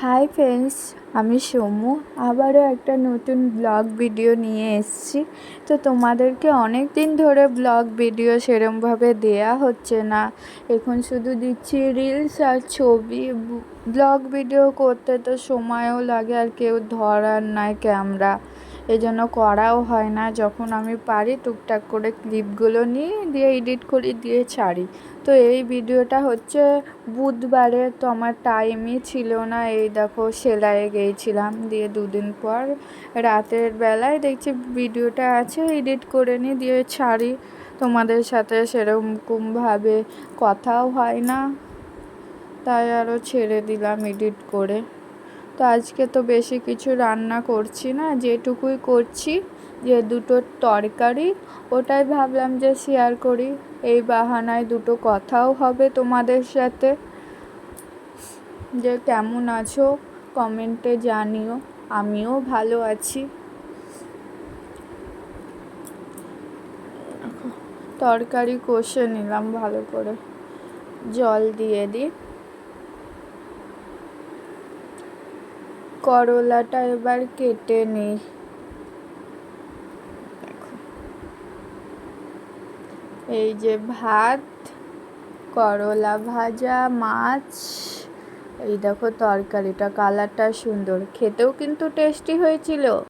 Hi friends, আমি সমু আবারও একটা নতুন ব্লগ ভিডিও নিয়ে এসেছি। তো তোমাদেরকে অনেক দিন ধরে ব্লগ ভিডিও সেরমভাবে দেয়া হচ্ছে না। এখন শুধু দিচ্ছি রিলস আর ছবি। ব্লগ ভিডিও করতে তো সময়ও লাগে, আর কেউ ধরার নাই ক্যামেরা, এই জন্য করাও হয় না। যখন আমি পারি টুকটাক করে ক্লিপগুলো নিয়ে দিয়ে এডিট করে দিয়ে ছাড়ি। তো এই ভিডিওটা হচ্ছে বুধবারে, তো আমার টাইমই ছিল না। এই দেখো সেলাইয়ে গিয়েছিলাম, দিয়ে দুদিন পর রাতের বেলায় দেখছি ভিডিওটা আছে, এডিট করে নিয়ে দিয়ে ছাড়ি। তোমাদের সাথে সেরকমভাবে কথাও হয় না, তাই আরও ছেড়ে দিলাম এডিট করে। তো আজকে তো বেশি কিছু রান্না করছি না, যেটুকুই করছি যে দুটো তরকারি, ওটাই ভাবলাম যে শেয়ার করি। এই বাহানায় দুটো কথাও হবে তোমাদের সাথে। যে কেমন আছো কমেন্টে জানিও, আমিও ভালো আছি। তরকারি কষে নিলাম ভালো করে, জল দিয়ে দিই। করলাটা এবার কেটে নিই। এই যে ভাত, করলা ভাজা, মাছ, এই দেখো তরকারিটা, কালারটা সুন্দর, খেতেও কিন্তু টেস্টি হয়েছিল।